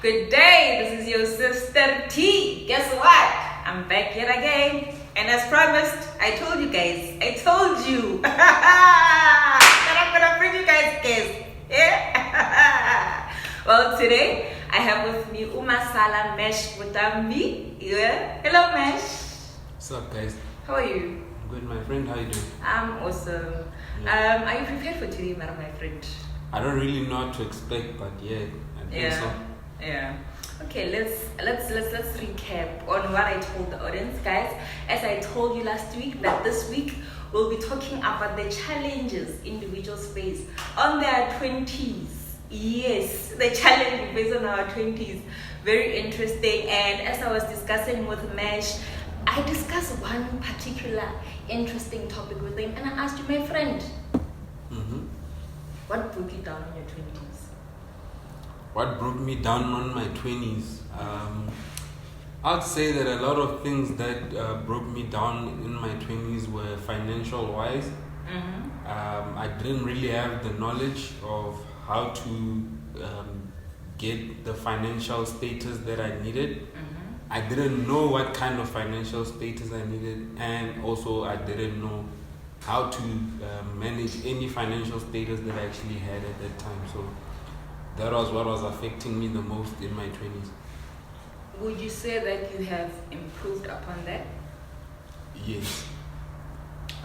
Good day, this is your sister T. Guess what? I'm back yet again. And as promised, I told you guys, that I'm gonna bring you guys guests. Yeah? Well, today I have with me Umasala Mesh Mutambi. Yeah? Hello, Mesh. What's up, guys? How are you? Good, my friend. How you doing? I'm awesome. Yeah. Are you prepared for today, madam, my friend? I don't really know what to expect, but yeah, I think so. Yeah. Okay, let's recap on what I told the audience, guys. As I told you last week, that this week we'll be talking about the challenges individuals face on their 20s. Yes, the challenge we face on our 20s. Very interesting. And as I was discussing with Mesh, I discussed one particular interesting topic with him, and I asked you, my friend, what broke you down in your 20s? What broke me down on my 20s? I'd say that a lot of things that broke me down in my 20s were financial wise. I didn't really have the knowledge of how to get the financial status that I needed. I didn't know what kind of financial status I needed, and also I didn't know how to manage any financial status that I actually had at that time. So that was what was affecting me the most in my 20s. Would you say that you have improved upon that? Yes,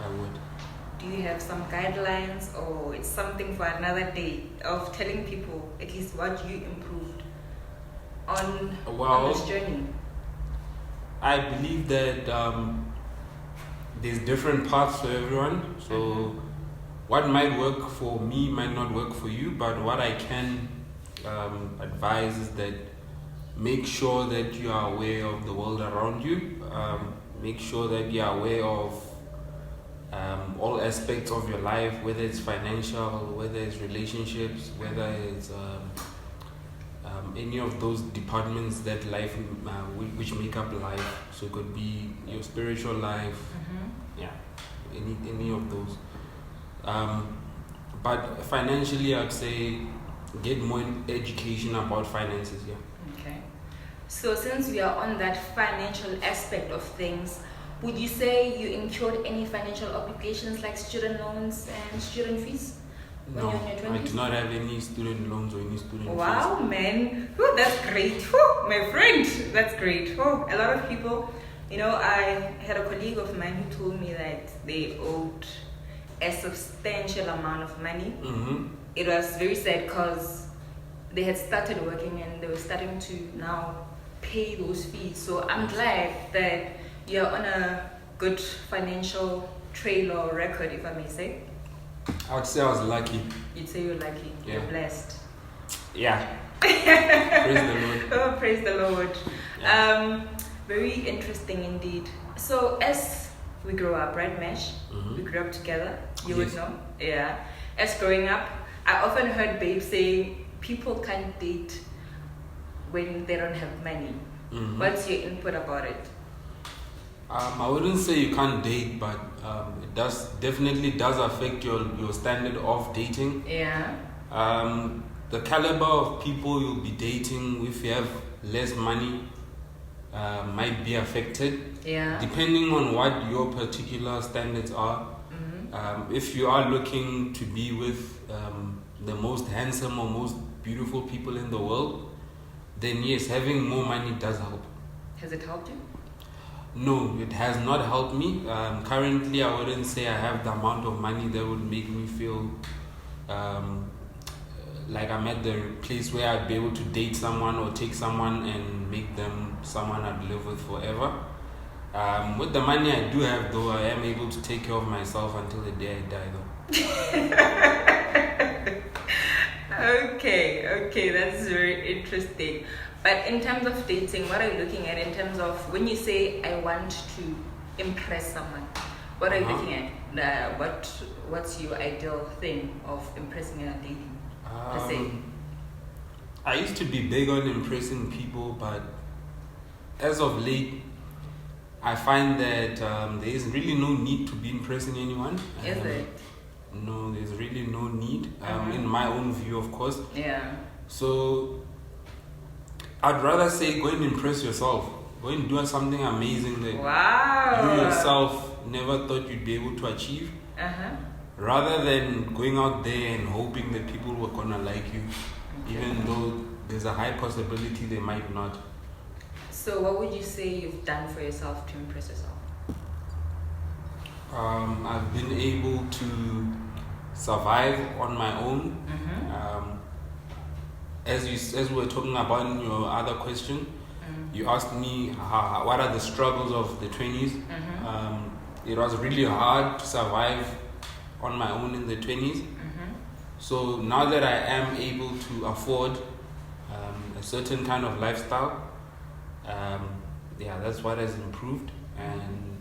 I would. Do you have some guidelines, or it's something for another day of telling people at least what you improved on this journey? I believe that there's different paths for everyone. So what might work for me might not work for you, but what I can advise is that make sure that you are aware of the world around you. Make sure that you are aware of all aspects of your life, whether it's financial, whether it's relationships, whether it's any of those departments that life which make up life. So it could be your spiritual life, any of those. But financially, I'd say get more education about finances. Okay. So since we are on that financial aspect of things, would you say you incurred any financial obligations like student loans and student fees? No, I do not have any student loans or any student fees. Wow, man. Whew, that's great. Whew, my friend, that's great. Whew, a lot of people, I had a colleague of mine who told me that they owed a substantial amount of money. It was very sad because they had started working and they were starting to now pay those fees. So I'm glad that you're on a good financial trail or record, if I may say. I would say I was lucky. You'd say you're lucky. Yeah. You're blessed. Yeah. Praise the Lord. Oh, praise the Lord. Yeah. Very interesting indeed. So as we grow up, right, Mesh? We grew up together. You would know. Yeah. As growing up, I often heard babes say people can't date when they don't have money. What's your input about it? I wouldn't say you can't date, but it definitely does affect your standard of dating. Yeah. The caliber of people you'll be dating if you have less money might be affected. Yeah. Depending on what your particular standards are. If you are looking to be with the most handsome or most beautiful people in the world, then yes, having more money does help. Has it helped you? No, it has not helped me. Currently, I wouldn't say I have the amount of money that would make me feel like I'm at the place where I'd be able to date someone or take someone and make them someone I'd live with forever. With the money I do have, though, I am able to take care of myself until the day I die, though. Okay, that's very interesting. But in terms of dating, what are you looking at in terms of when you say I want to impress someone? What are you looking at? What's your ideal thing of impressing and dating? Per se? I used to be big on impressing people, but as of late, I find that there is really no need to be impressing anyone. Is it? No, there's really no need. In my own view, of course. Yeah. So I'd rather say go and impress yourself. Go and do something amazing that Wow. you yourself never thought you'd be able to achieve. Uh-huh. Rather than going out there and hoping that people were gonna like you, even though there's a high possibility they might not. So what would you say you've done for yourself to impress yourself? I've been able to survive on my own. As we were talking about in your other question, you asked me what are the struggles of the 20s. It was really hard to survive on my own in the 20s. So now that I am able to afford a certain kind of lifestyle, that's what has improved. And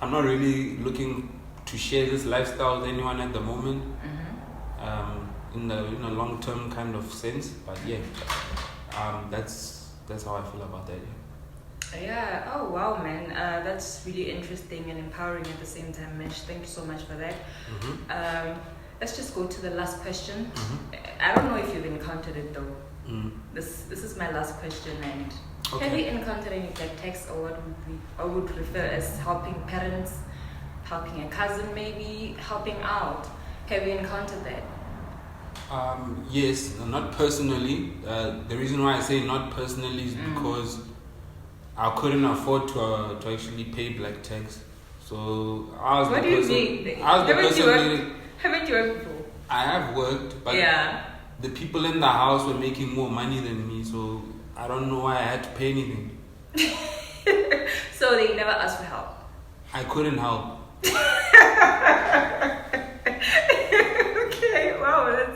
I'm not really looking to share this lifestyle with anyone at the moment. In a long-term kind of sense, but that's how I feel about that. Yeah. Oh wow, man. That's really interesting and empowering at the same time, Mesh. Thank you so much for that. Let's just go to the last question. I don't know if you've encountered it though. This is my last question, and have you encountered any black text, or what I would refer as helping parents, helping a cousin, maybe helping out? Have you encountered that? Yes, not personally. The reason why I say not personally is because I couldn't afford to actually pay black tax. So I was what the do person. you mean? I was the person. Haven't you worked before? I have worked, but the people in the house were making more money than me, so I don't know why I had to pay anything. So they never asked for help. I couldn't help. Okay, wow,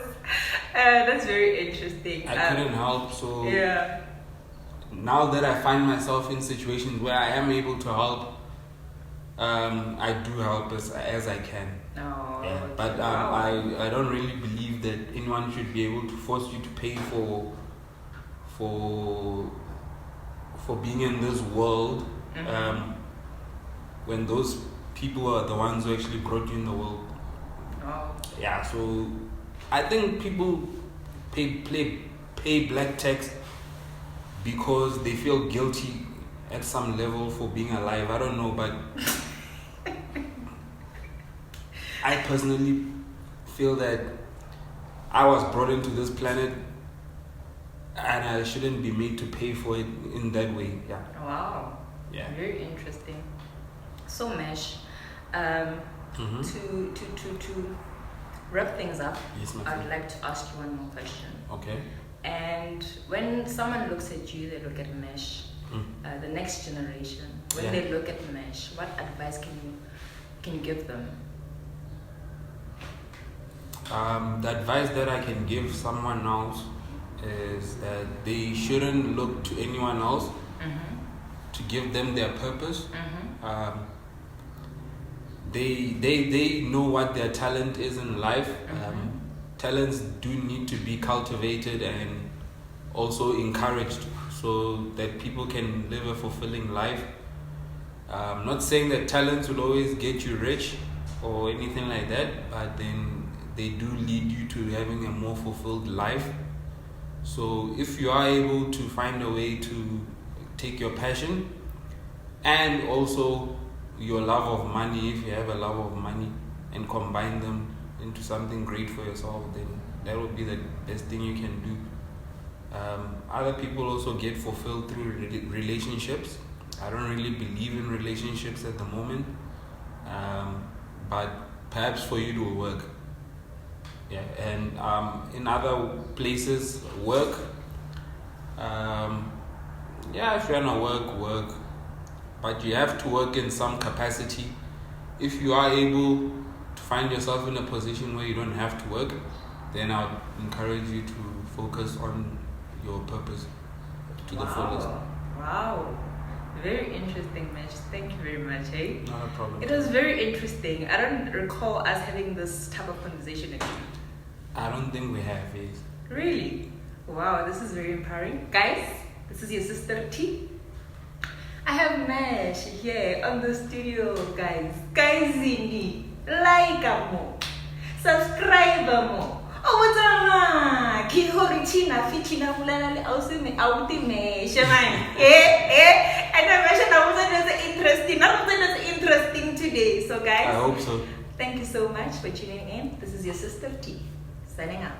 that's very interesting. I couldn't help, so yeah. Now that I find myself in situations where I am able to help, I do help as I can. Oh, yeah. But wow. I don't really believe that anyone should be able to force you to pay for being in this world when those people are the ones who actually brought you in the world. Oh. Yeah, so I think people pay black tax because they feel guilty at some level for being alive. I don't know, but I personally feel that I was brought into this planet and I shouldn't be made to pay for it in that way. Yeah. Wow. Yeah. Very interesting. So Mesh, to wrap things up, Yes, my I'd friend. like to ask you one more question. Okay. And when someone looks at you, they look at Mesh, the next generation. When they look at Mesh, what advice can you give them? The advice that I can give someone else is that they shouldn't look to anyone else to give them their purpose. They know what their talent is in life. Talents do need to be cultivated and also encouraged so that people can live a fulfilling life. I'm not saying that talents will always get you rich or anything like that, but then they do lead you to having a more fulfilled life. So if you are able to find a way to take your passion and also your love of money, if you have a love of money, and combine them into something great for yourself, then that would be the best thing you can do. Other people also get fulfilled through relationships. I don't really believe in relationships at the moment, but perhaps for you to work. Yeah, and in other places, work. If you're gonna work, but you have to work in some capacity. If you are able to find yourself in a position where you don't have to work, then I would encourage you to focus on your purpose to the fullest. Wow. Very interesting, Mesh. Thank you very much, hey? Not a problem. It was very interesting. I don't recall us having this type of conversation again. I don't think we have, yes. Really? Wow, this is very empowering. Guys, this is your sister T. I have Mesh here on the studio, guys. Guys, like more, subscribe more, Oh, what's on? Kihoritina, Fitina, Mulana, Ausime, Autime, Shaman. And I mentioned I wasn't interesting. Not as interesting today. So, guys, I hope so. Thank you so much for tuning in. This is your sister T, signing out.